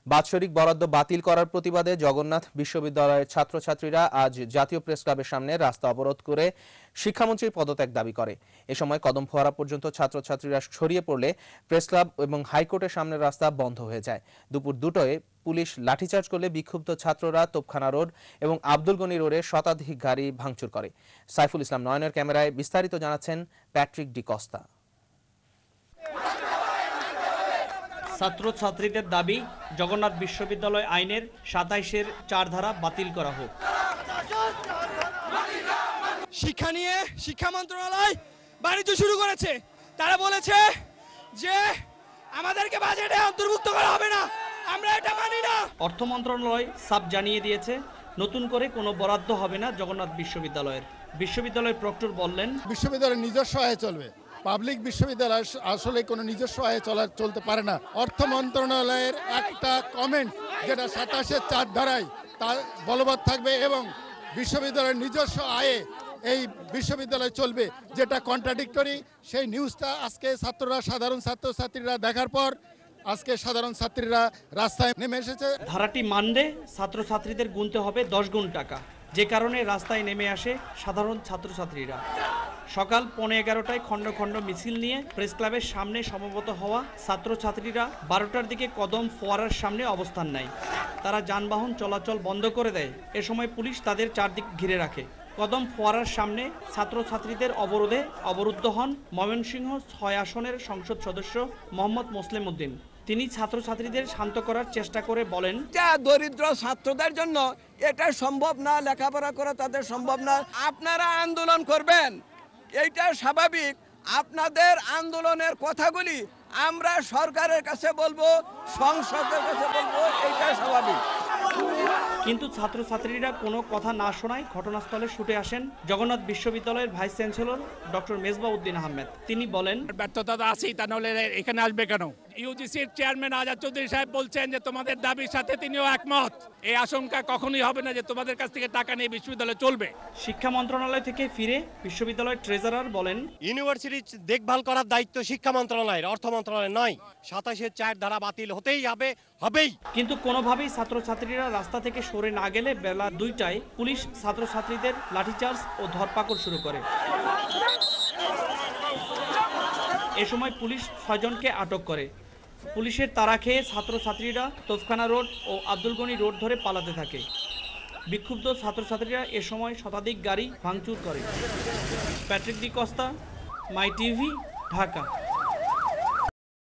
বাৎসরিক বরাদ্দ বাতিল করার প্রতিবাদে জগন্নাথ বিশ্ববিদ্যালয়ের ছাত্রছাত্রীরা আজ জাতীয় প্রেস ক্লাবের সামনে রাস্তা অবরোধ করে শিক্ষামন্ত্রীর পদত্যাগ দাবি করে। এ সময় কদম ফোয়ারা পর্যন্ত ছাত্রছাত্রীরা ছড়িয়ে পড়লে প্রেস ক্লাব এবং হাইকোর্টের সামনের রাস্তা বন্ধ হয়ে যায়। দুপুর 2টায় পুলিশ লাঠিচার্জ করলে বিক্ষুব্ধ ছাত্ররা তোপখানা রোড এবং আব্দুল গনি রোডে শতাধিক গাড়ি ভাঙচুর করে। সাইফুল ইসলাম নয়নের ক্যামেরায় বিস্তারিত জানাচ্ছেন প্যাট্রিক ডি কস্তা। ছাত্রছাত্রীদের দাবি জগন্নাথ বিশ্ববিদ্যালয় আইনের 27-এর 4 ধারা বাতিল করা হোক। শিক্ষা নিয়ে শিক্ষা মন্ত্রণালয় বাণিজ্য শুরু করেছে। তারা বলেছে যে আমাদেরকে বাজেটে অন্তর্ভুক্ত করা হবে না, আমরা এটা মানি না। অর্থ মন্ত্রণালয় সাব জানিয়ে দিয়েছে নতুন করে কোনো বরাদ্দ হবে না জগন্নাথ বিশ্ববিদ্যালয়ের। বিশ্ববিদ্যালয়ের প্রক্টর বললেন, বিশ্ববিদ্যালয়ের নিজস্ব আয়ে চলবে, পাবলিক বিশ্ববিদ্যালয় আসলে কোনো নিজস্ব আয়ে চলতে পারে না। অর্থ মন্ত্রণালয়ের একটা কমেন্ট যেটা 27-এর 4 ধারায় তা বলবৎ থাকবে এবং বিশ্ববিদ্যালয়ের নিজস্ব আয়ে এই বিশ্ববিদ্যালয় চলবে, যেটা কন্ট্রাডিক্টরি। সেই নিউজটা আজকে সাধারণ ছাত্রছাত্রীরা দেখার পর আজকে সাধারণ ছাত্রীরা রাস্তায় নেমে এসেছে। ধারাটি মানলে ছাত্রছাত্রীদের গুনতে হবে 10 গুণ টাকা, যে কারণে রাস্তায় নেমে আসে সাধারণ ছাত্রছাত্রীরা। সকাল 11:15টায় খণ্ড খণ্ড মিছিল নিয়ে প্রেস ক্লাবের সামনে সমবেত হওয়া ছাত্রছাত্রীরা 12টার দিকে কদম ফোয়ারার সামনে অবস্থান নেয়। তারা যানবাহন চলাচল বন্ধ করে দেয়। এ সময় পুলিশ তাদের চারদিক ঘিরে রাখে। কদম ফোয়ারার সামনে ছাত্রছাত্রীদের অবরোধে অবরুদ্ধ হন ময়মনসিংহ 6 আসনের সংসদ সদস্য মোহাম্মদ মোসলেম উদ্দিন। তিনি ছাত্রছাত্রীদের শান্ত করার চেষ্টা করে বলেন, দরিদ্র ছাত্রদের জন্য এটা সম্ভব না, লেখাপড়া করা তাদের সম্ভব না। আপনারা আন্দোলন করবেন, এইটা স্বাভাবিক। আপনাদের আন্দোলনের কথাগুলি আমরা সরকারের কাছে বলবো, সংসদের কাছে বলবো, এইটা স্বাভাবিক। কিন্তু ছাত্রছাত্রীরা কোনো কথা না শোনায় ঘটনাস্থলে ছুটে আসেন জগন্নাথ বিশ্ববিদ্যালয়ের vice chancellor doctor Mezbah Uddin Ahmed. তিনি বলেন, ব্যর্থতা তো আছেই, তা নাহলে এখানে আসবে কেন? ইউজিসির চেয়ারম্যান আজাদ চৌধুরী সাহেব বলছেন যে তোমাদের দাবির সাথে তিনিও একমত। এই আশঙ্কা কখনোই হবে না যে তোমাদের কাছ থেকে টাকা নিয়ে বিশ্ববিদ্যালয় চলবে। শিক্ষা মন্ত্রণালয় থেকে ফিরে বিশ্ববিদ্যালয়ের ট্রেজারার বলেন, ইউনিভার্সিটি দেখভাল করার দায়িত্ব শিক্ষা মন্ত্রণালয়ের, অর্থ মন্ত্রণালয় নয়। 27-এর 4 ধারা বাতিল হতেই হবেই। কিন্তু কোনোভাবেই ছাত্রছাত্রীরা রাস্তা থেকে সরে না গেলে বেলা 2টায় পুলিশ ছাত্রছাত্রীদের লাঠিচার্জ ও ধরপাকড় শুরু করে। এ সময় পুলিশ 6 জনকে আটক করে। পুলিশের তাড়া খেয়ে ছাত্রছাত্রীরা তোপখানা রোড ও আব্দুল গনি রোড ধরে পালাতে থাকে। বিক্ষুব্ধ ছাত্রছাত্রীরা এ সময় শতাধিক গাড়ি ভাঙচুর করে। প্যাট্রিক ডি কস্তা, মাই টিভি, ঢাকা।